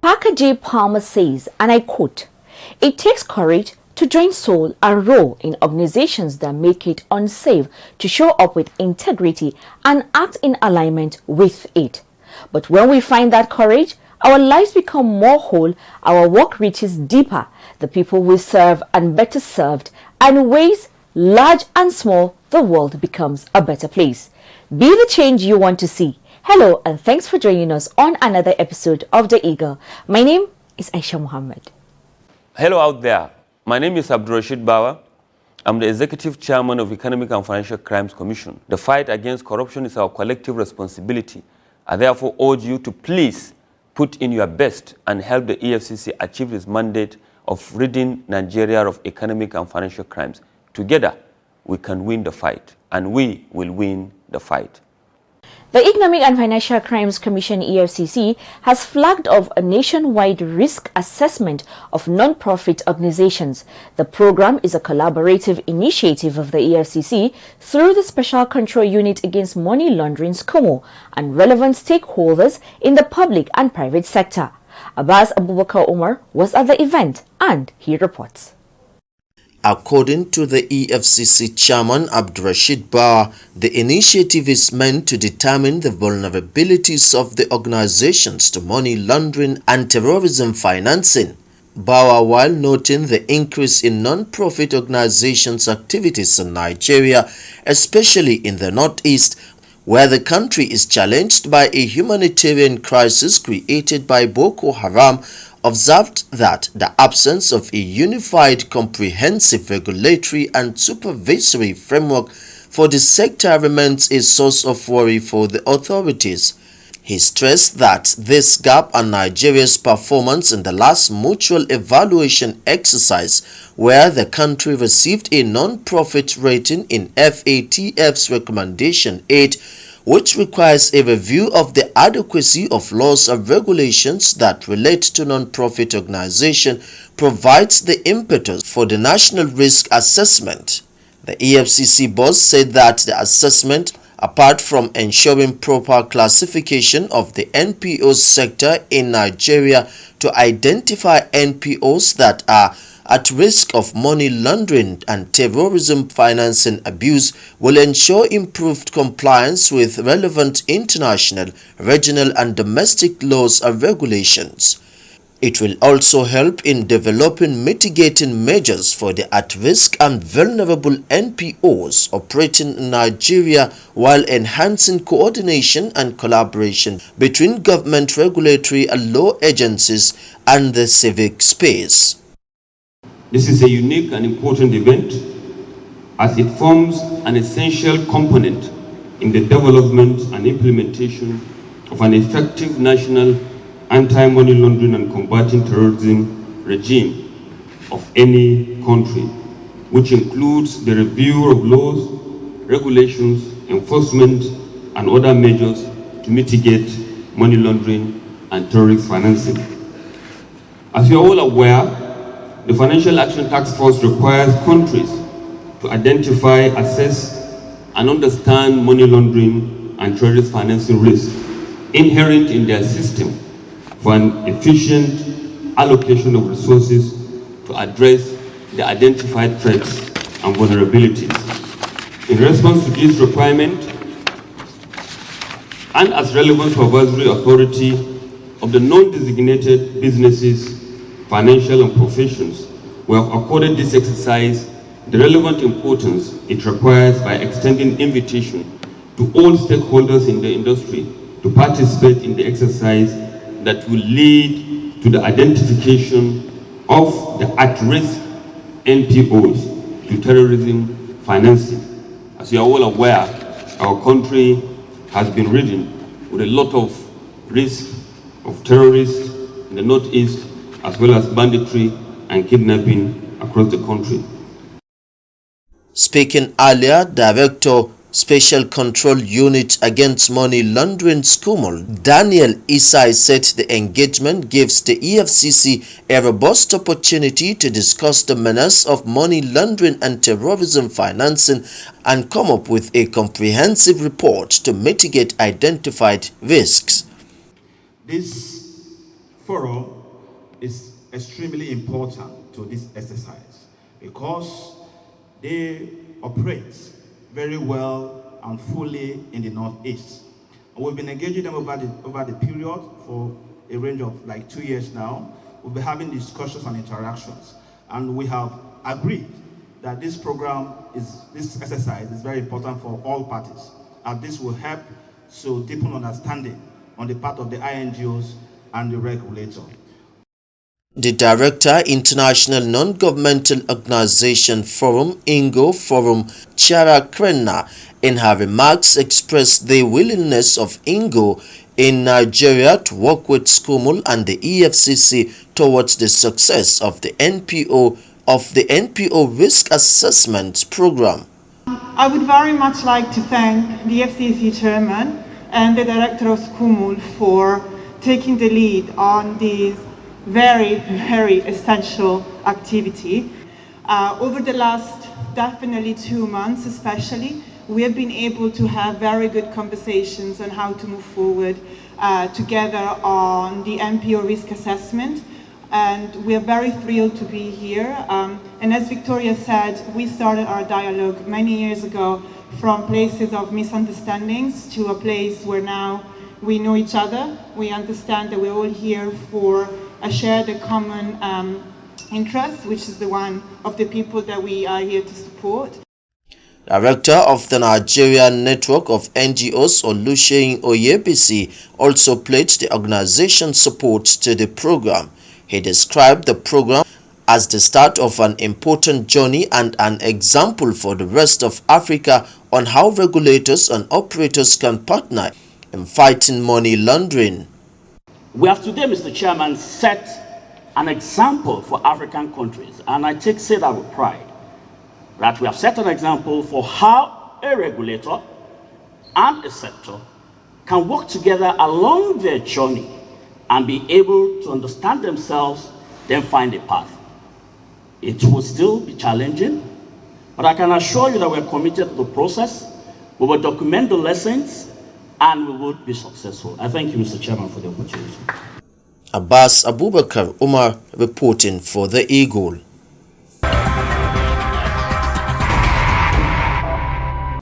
Parker J. Palmer says, and I quote, "It takes courage to join soul and role in organizations that make it unsafe to show up with integrity and act in alignment with it. But when we find that courage, our lives become more whole, our work reaches deeper, the people we serve and better served, and ways large and small, the world becomes a better place. Be the change you want to see." Hello and thanks for joining us on another episode of The Eagle. My name is Aisha Muhammad. Hello out there. My name is Abdurrashid Bawa. I'm the Executive Chairman of Economic and Financial Crimes Commission. The fight against corruption is our collective responsibility. I therefore urge you to please put in your best and help the EFCC achieve its mandate of ridding Nigeria of economic and financial crimes. Together, we can win the fight, and we will win the fight. The Economic and Financial Crimes Commission (EFCC) has flagged off a nationwide risk assessment of non-profit organizations. The program is a collaborative initiative of the EFCC through the Special Control Unit Against Money Laundering (SCOMO) and relevant stakeholders in the public and private sector. Abbas Abubakar Umar was at the event and he reports. According to the EFCC chairman Abdurrashid Bawa, the initiative is meant to determine the vulnerabilities of the organizations to money laundering and terrorism financing. Bawa, while noting the increase in non-profit organizations' activities in Nigeria, especially in the northeast, where the country is challenged by a humanitarian crisis created by Boko Haram, observed that the absence of a unified, comprehensive regulatory and supervisory framework for the sector remains a source of worry for the authorities. He stressed that this gap and Nigeria's performance in the last mutual evaluation exercise, where the country received a non-profit rating in FATF's recommendation 8, which requires a review of the adequacy of laws and regulations that relate to non-profit organization, provides the impetus for the national risk assessment. The EFCC boss said that the assessment, apart from ensuring proper classification of the NPO sector in Nigeria to identify NPOs that are at risk of money laundering and terrorism financing abuse, will ensure improved compliance with relevant international, regional and domestic laws and regulations. It will also help in developing mitigating measures for the at-risk and vulnerable NPOs operating in Nigeria, while enhancing coordination and collaboration between government regulatory and law agencies and the civic space. This is a unique and important event as it forms an essential component in the development and implementation of an effective national anti-money laundering and combating terrorism regime of any country, which includes the review of laws, regulations, enforcement, and other measures to mitigate money laundering and terrorist financing. As you are all aware, the Financial Action Task Force requires countries to identify, assess, and understand money laundering and terrorist financing risks inherent in their system for an efficient allocation of resources to address the identified threats and vulnerabilities. In response to this requirement, and as relevant supervisory authority of the non-designated businesses, financial and professions, we have accorded this exercise the relevant importance it requires by extending invitation to all stakeholders in the industry to participate in the exercise that will lead to the identification of the at-risk NPOs to terrorism financing. As you are all aware, our country has been ridden with a lot of risk of terrorists in the northeast, as well as banditry and kidnapping across the country. Speaking earlier, Director Special Control Unit Against Money Laundering SCUMOL, Daniel Isai, said the engagement gives the EFCC a robust opportunity to discuss the menace of money laundering and terrorism financing and come up with a comprehensive report to mitigate identified risks. This forum is extremely important to this exercise because they operate very well and fully in the Northeast. And we've been engaging them over the period for a range of like 2 years now. We'll be having discussions and interactions, and we have agreed that this exercise is very important for all parties, and this will help to deepen understanding on the part of the INGOs and the regulator. The Director, International Non-Governmental Organization Forum, INGO Forum, Chiara Krenna, in her remarks expressed the willingness of INGO in Nigeria to work with SCUMOL and the EFCC towards the success of the NPO Risk Assessment Program. I would very much like to thank the EFCC Chairman and the Director of SCUMOL for taking the lead on this very, very essential activity. Over the last definitely 2 months especially, we have been able to have very good conversations on how to move forward together on the NPO risk assessment. And we are very thrilled to be here. And as Victoria said, we started our dialogue many years ago from places of misunderstandings to a place where now we know each other. We understand that we're all here for a shared common interest, which is the one of the people that we are here to support. Director of the Nigerian Network of NGOs, Oluseyin Oyebisi, also pledged the organization's support to the program. He described the program as the start of an important journey and an example for the rest of Africa on how regulators and operators can partner in fighting money laundering. We have today, Mr. Chairman, set an example for African countries, and I say that with pride, that we have set an example for how a regulator and a sector can work together along their journey and be able to understand themselves, then find a path. It will still be challenging, but I can assure you that we're committed to the process. We will document the lessons, and we will be successful. I thank you, Mr. Chairman, for the opportunity. Abbas Abubakar Umar reporting for the Eagle.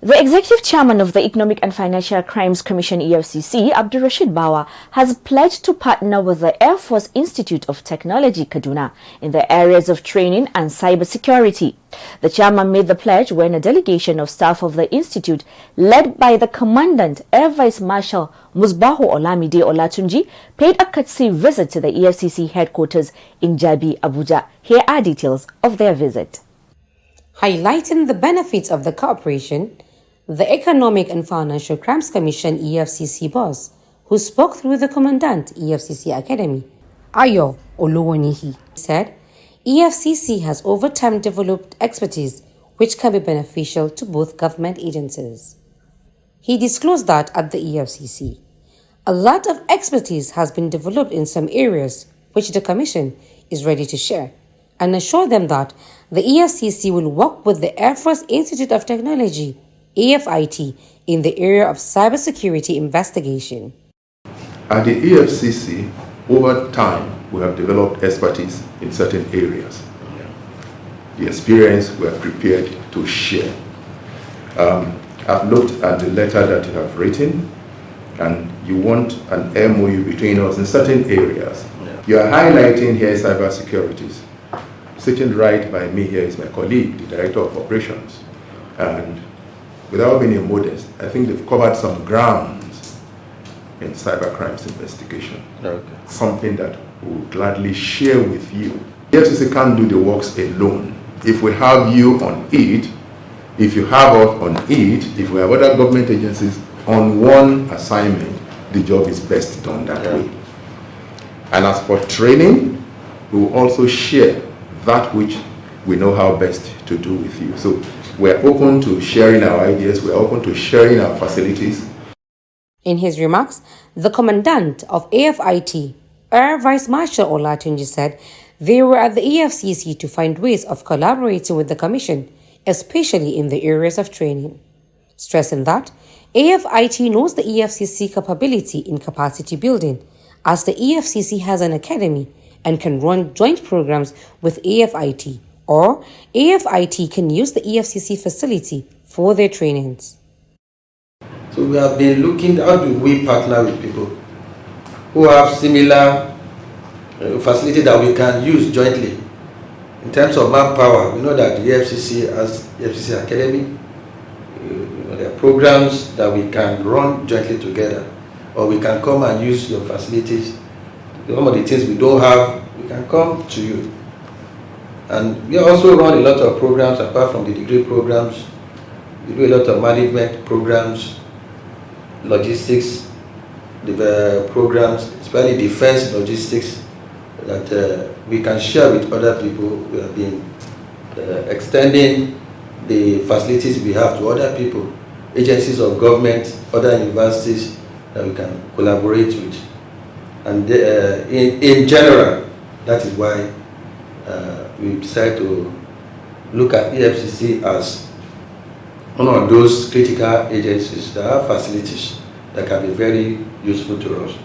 The Executive Chairman of the Economic and Financial Crimes Commission EFCC, Abdurrashid Bawa, has pledged to partner with the Air Force Institute of Technology, Kaduna, in the areas of training and cybersecurity. The chairman made the pledge when a delegation of staff of the institute, led by the Commandant Air Vice Marshal Musbahu Olamide Olatunji, paid a courtesy visit to the EFCC headquarters in Jabi, Abuja. Here are details of their visit. Highlighting the benefits of the cooperation, the Economic and Financial Crimes Commission EFCC boss, who spoke through the Commandant EFCC Academy, Ayo Oluwonihi, said EFCC has over time developed expertise which can be beneficial to both government agencies. He disclosed that at the EFCC, a lot of expertise has been developed in some areas which the Commission is ready to share, and assure them that the EFCC will work with the Air Force Institute of Technology, AFIT, in the area of cybersecurity investigation. At the EFCC, over time, we have developed expertise in certain areas. The experience we are prepared to share. I've looked at the letter that you have written, and you want an MOU between us in certain areas. You are highlighting here cybersecurity. Sitting right by me here is my colleague, the Director of Operations. And without being modest, I think they've covered some grounds in cybercrimes investigation. Okay. Something that we will gladly share with you. The FCC can't do the works alone. If we have you on it, if you have us on it, if we have other government agencies on one assignment, the job is best done that way. And as for training, we will also share that which we know how best to do with you. So we're open to sharing our ideas, we're open to sharing our facilities. In his remarks, the commandant of AFIT, Air Vice Marshal Olatunji, said they were at the EFCC to find ways of collaborating with the Commission, especially in the areas of training, stressing that AFIT knows the EFCC capability in capacity building, as the EFCC has an academy and can run joint programs with AFIT, or AFIT can use the EFCC facility for their trainings. So we have been looking at how do we partner with people who have similar facility that we can use jointly. In terms of manpower, we know that the EFCC has EFCC Academy. There are programs that we can run jointly together, or we can come and use your facilities. Some of the things we don't have, we can come to you. And we also run a lot of programs apart from the degree programs. We do a lot of management programs, logistics, the programs, especially defense logistics, that we can share with other people. We have been extending the facilities we have to other people, agencies of government, other universities that we can collaborate with. And in general, that is why we decided to look at EFCC as one of those critical agencies that have facilities that can be very useful to us.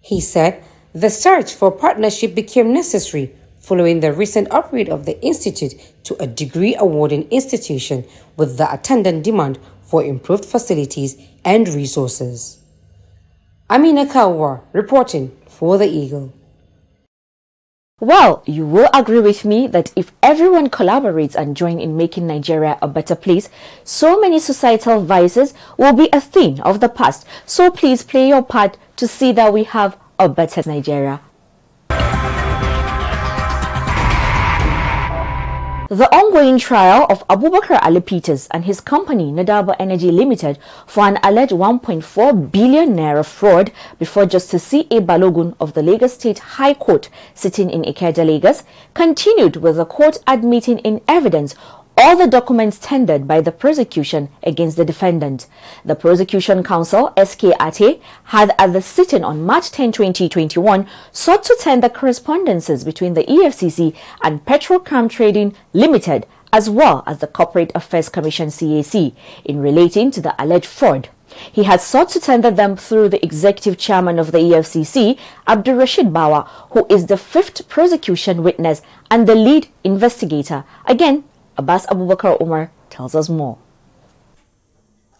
He said the search for partnership became necessary following the recent upgrade of the institute to a degree awarding institution with the attendant demand for improved facilities and resources. Amina Kawa reporting for The Eagle. Well, you will agree with me that if everyone collaborates and join in making Nigeria a better place, so many societal vices will be a thing of the past. So please play your part to see that we have a better Nigeria. The ongoing trial of Abubakar Ali Peters and his company Nadaba Energy Limited for an alleged 1.4 billion naira fraud before Justice C.A. Balogun of the Lagos State High Court sitting in Ikeja, Lagos, continued with the court admitting in evidence all the documents tendered by the prosecution against the defendant. The prosecution counsel, S.K. Ate, had at the sitting on March 10, 2021, sought to tender correspondences between the EFCC and Petrocam Trading Limited, as well as the Corporate Affairs Commission (CAC), in relating to the alleged fraud. He had sought to tender them through the executive chairman of the EFCC, Abdurrashid Bawa, who is the fifth prosecution witness and the lead investigator. Again, Abbas Abubakar Umar tells us more.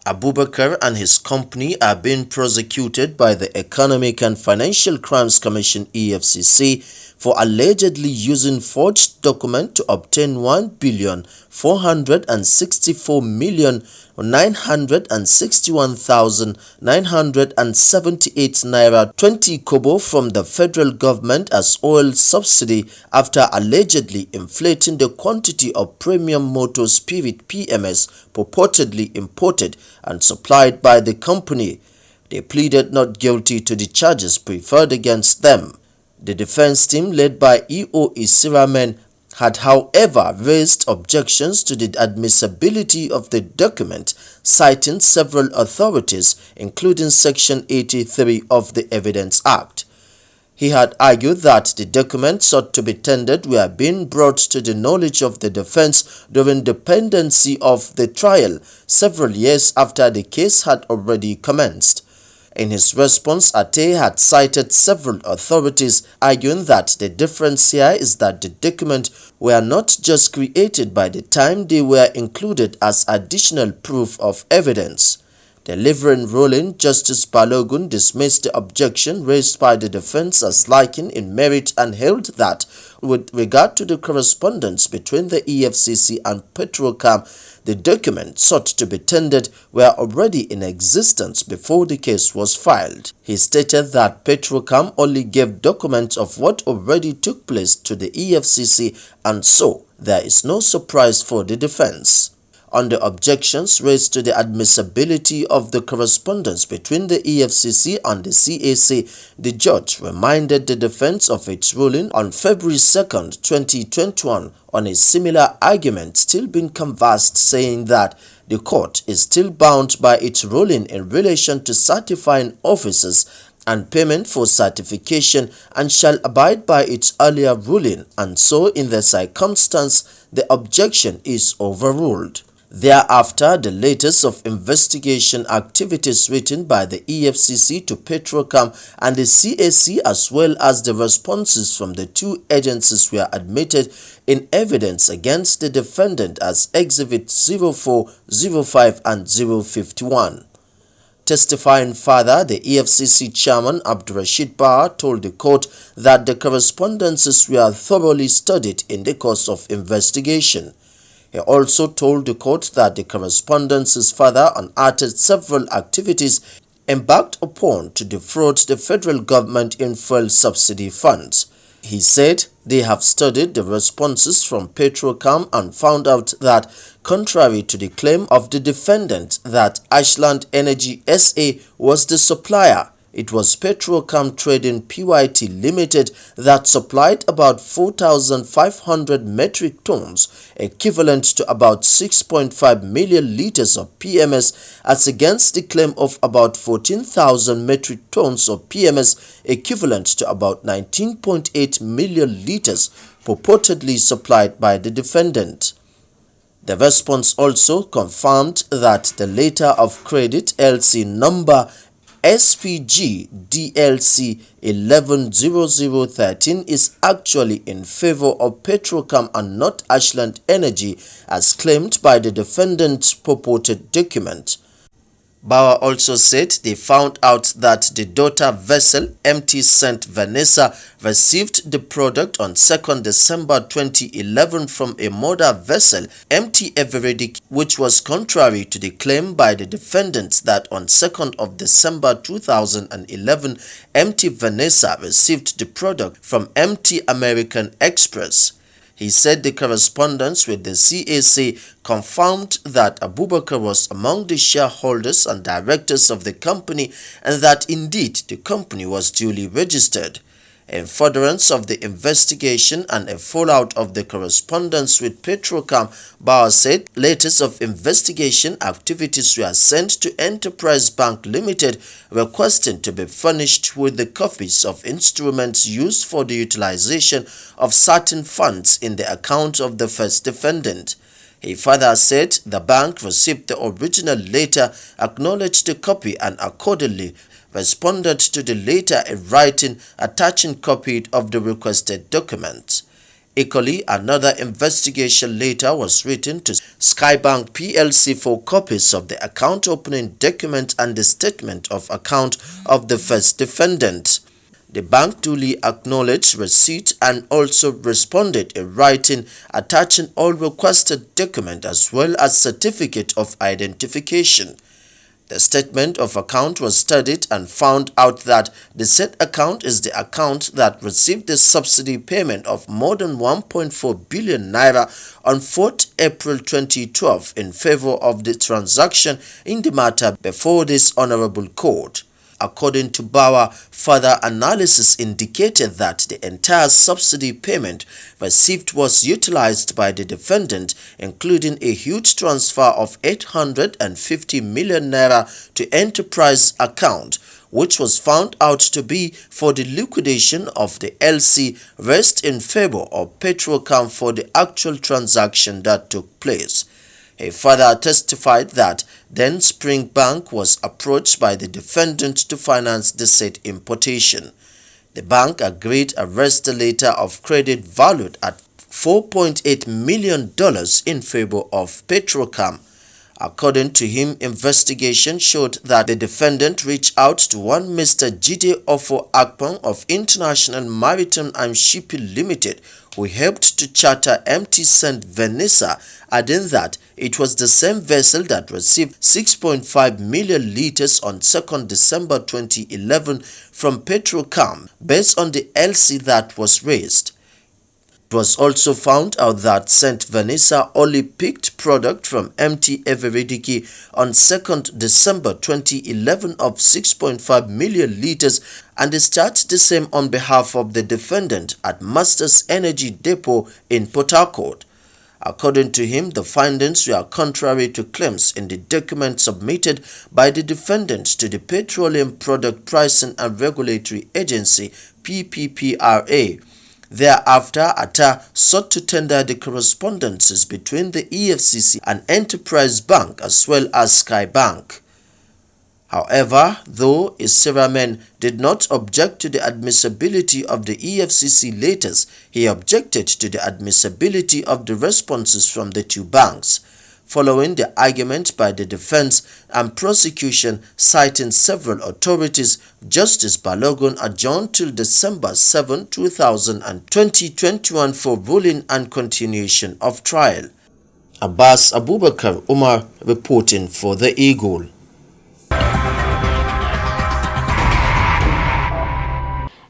Abubakar and his company are being prosecuted by the Economic and Financial Crimes Commission (EFCC) for allegedly using forged documents to obtain 1,464,961,978 naira 20 kobo from the federal government as oil subsidy after allegedly inflating the quantity of premium motor spirit PMS purportedly imported and supplied by the company. They pleaded not guilty to the charges preferred against them. The defense team, led by E.O. Isiramen, had however raised objections to the admissibility of the document, citing several authorities, including Section 83 of the Evidence Act. He had argued that the documents sought to be tendered were being brought to the knowledge of the defense during the pendency of the trial, several years after the case had already commenced. In his response, Ate had cited several authorities, arguing that the difference here is that the documents were not just created by the time they were included as additional proof of evidence. Delivering ruling, Justice Balogun dismissed the objection raised by the defense as lacking in merit and held that, with regard to the correspondence between the EFCC and Petrocam, the documents sought to be tendered were already in existence before the case was filed. He stated that Petrocam only gave documents of what already took place to the EFCC, and so there is no surprise for the defense. On the objections raised to the admissibility of the correspondence between the EFCC and the CAC, the judge reminded the defense of its ruling on February 2nd, 2021 on a similar argument still being canvassed, saying that the court is still bound by its ruling in relation to certifying officers and payment for certification and shall abide by its earlier ruling, and so in the circumstance the objection is overruled. Thereafter, the latest of investigation activities written by the EFCC to Petrocam and the CAC, as well as the responses from the two agencies, were admitted in evidence against the defendant as Exhibits 04, 05 and 051. Testifying further, the EFCC chairman Abdurrashid Bawa told the court that the correspondences were thoroughly studied in the course of investigation. He also told the court that the correspondences further unearthed several activities embarked upon to defraud the federal government in fuel subsidy funds. He said they have studied the responses from Petrocam and found out that, contrary to the claim of the defendant that Ashland Energy SA was the supplier, it was Petrocam Trading Pty Limited that supplied about 4,500 metric tons, equivalent to about 6.5 million liters of PMS, as against the claim of about 14,000 metric tons of PMS, equivalent to about 19.8 million liters, purportedly supplied by the defendant. The response also confirmed that the letter of credit LC number SPG DLC 110013 is actually in favor of Petrocam and not Ashland Energy, as claimed by the defendant's purported document. Bawa also said they found out that the daughter vessel MT St. Vanessa received the product on 2nd December 2011 from a mother vessel MT Everedic, which was contrary to the claim by the defendants that on 2nd of December 2011 MT Vanessa received the product from MT American Express. He said the correspondence with the CAC confirmed that Abubakar was among the shareholders and directors of the company and that indeed the company was duly registered. In furtherance of the investigation and a fallout of the correspondence with Petrocam, Bawa said latest of investigation activities were sent to Enterprise Bank Limited requesting to be furnished with the copies of instruments used for the utilization of certain funds in the account of the first defendant. He further said the bank received the original letter, acknowledged the copy and accordingly responded to the letter in writing attaching copy of the requested document. Equally, another investigation letter was written to Skybank PLC for copies of the account opening document and the statement of account of the first defendant. The bank duly acknowledged receipt and also responded in writing attaching all requested documents as well as certificate of identification. The statement of account was studied and found out that the said account is the account that received the subsidy payment of more than 1.4 billion naira on 4th April 2012 in favor of the transaction in the matter before this honorable court. According to Bawa, further analysis indicated that the entire subsidy payment received was utilized by the defendant, including a huge transfer of 850 million naira to enterprise account, which was found out to be for the liquidation of the LC, rest in favor of Petrocam for the actual transaction that took place. He further testified that then Spring Bank was approached by the defendant to finance the said importation. The bank agreed a rest letter of credit valued at $4.8 million in favor of Petrocam. According to him, investigation showed that the defendant reached out to one Mr. Jide Ofo Akpong of International Maritime and Shipping Limited, who helped to charter MT St. Vanessa, adding that it was the same vessel that received 6.5 million liters on 2nd December 2011 from Petrocam based on the LC that was raised. It was also found out that St. Vanessa only picked product from MT Everidiki on 2nd December 2011 of 6.5 million litres and discharged the same on behalf of the defendant at Masters Energy Depot in Port Harcourt. According to him, the findings were contrary to claims in the document submitted by the defendant to the Petroleum Product Pricing and Regulatory Agency (PPPRA). Thereafter, ATA sought to tender the correspondences between the EFCC and Enterprise Bank as well as Sky Bank. However, though Isiramen did not object to the admissibility of the EFCC letters, he objected to the admissibility of the responses from the two banks. Following the argument by the defense and prosecution citing several authorities, Justice Balogun adjourned till December 7, 2021 for ruling and continuation of trial. Abbas Abubakar Umar reporting for The Eagle.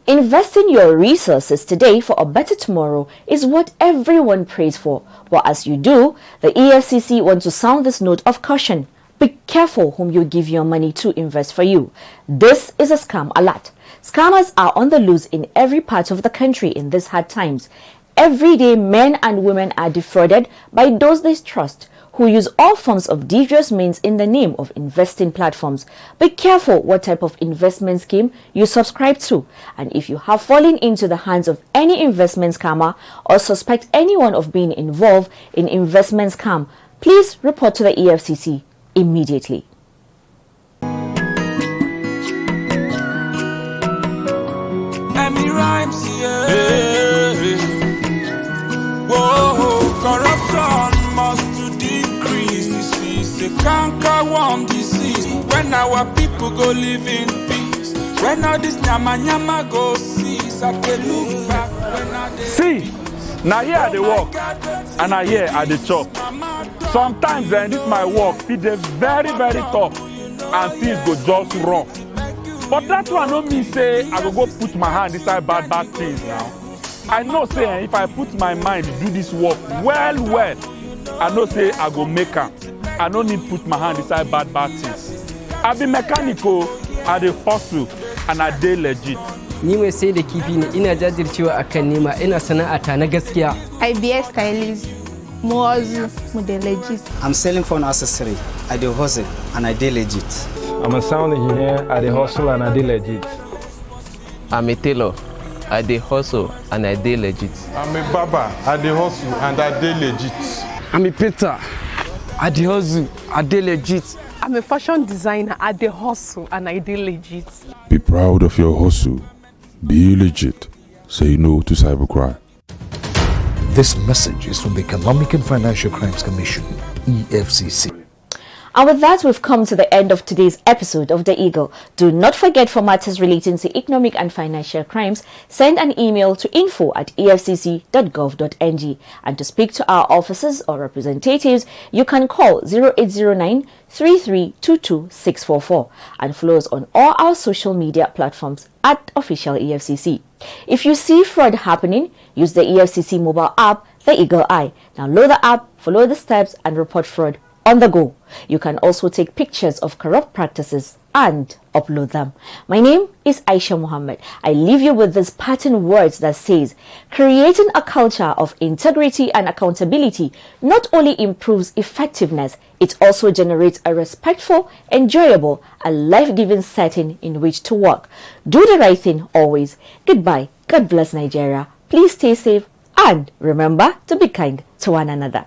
Investing your resources today for a better tomorrow is what everyone prays for. But as you do, the EFCC wants to sound this note of caution. Be careful whom you give your money to invest for you. This is a scam alert. Scammers are on the loose in every part of the country in these hard times. Every day, men and women are defrauded by those they trust, who use all forms of devious means in the name of investing platforms. Be careful what type of investment scheme you subscribe to, and if you have fallen into the hands of any investment scammer or suspect anyone of being involved in investment scam, please report to the EFCC immediately. Corruption must to decrease. This is a canker worm disease. When our people go live in peace, when all this nyama go cease, I can look back when I see. Now here they walk, and I hear at the chop. Sometimes this my work, it is very tough, and things go just wrong. But that one don't mean say I go put my hand inside bad things now. I know say if I put my mind to do this work well, I know say I go make am. I don't need put my hand inside bad things. I be mechanical, I dey hustle, and I dey legit. Ni mai sai da kifi ne, ina jajircewa akan nema, ina sana'ata na gaskiya. IBS stylist, Moazu, mu dey legit. I'm selling phone accessory. I dey hustle and I dey legit. I'm a sound engineer. I dey hustle and I dey legit. I'm a tailor. I dey hustle and I dey legit. I'm a barber. I dey hustle and I dey legit. I'm a painter. I dey hustle. I dey legit. I'm a fashion designer. I dey hustle and I dey legit. Be proud of your hustle. Be legit. Say no to cybercrime. This message is from the Economic and Financial Crimes Commission, EFCC. And with that, we've come to the end of today's episode of The Eagle. Do not forget, for matters relating to economic and financial crimes, send an email to info@efcc.gov.ng. And to speak to our officers or representatives, you can call 0809 3322 644 and follow us on all our social media platforms at Official EFCC. If you see fraud happening, use the EFCC mobile app, The Eagle Eye. Download the app, follow the steps, and report fraud on the go. You can also take pictures of corrupt practices and upload them. My name is Aisha Muhammad. I leave you with this pattern words that says, creating a culture of integrity and accountability not only improves effectiveness, it also generates a respectful, enjoyable, and life-giving setting in which to work. Do the right thing always. Goodbye. God bless Nigeria. Please stay safe and remember to be kind to one another.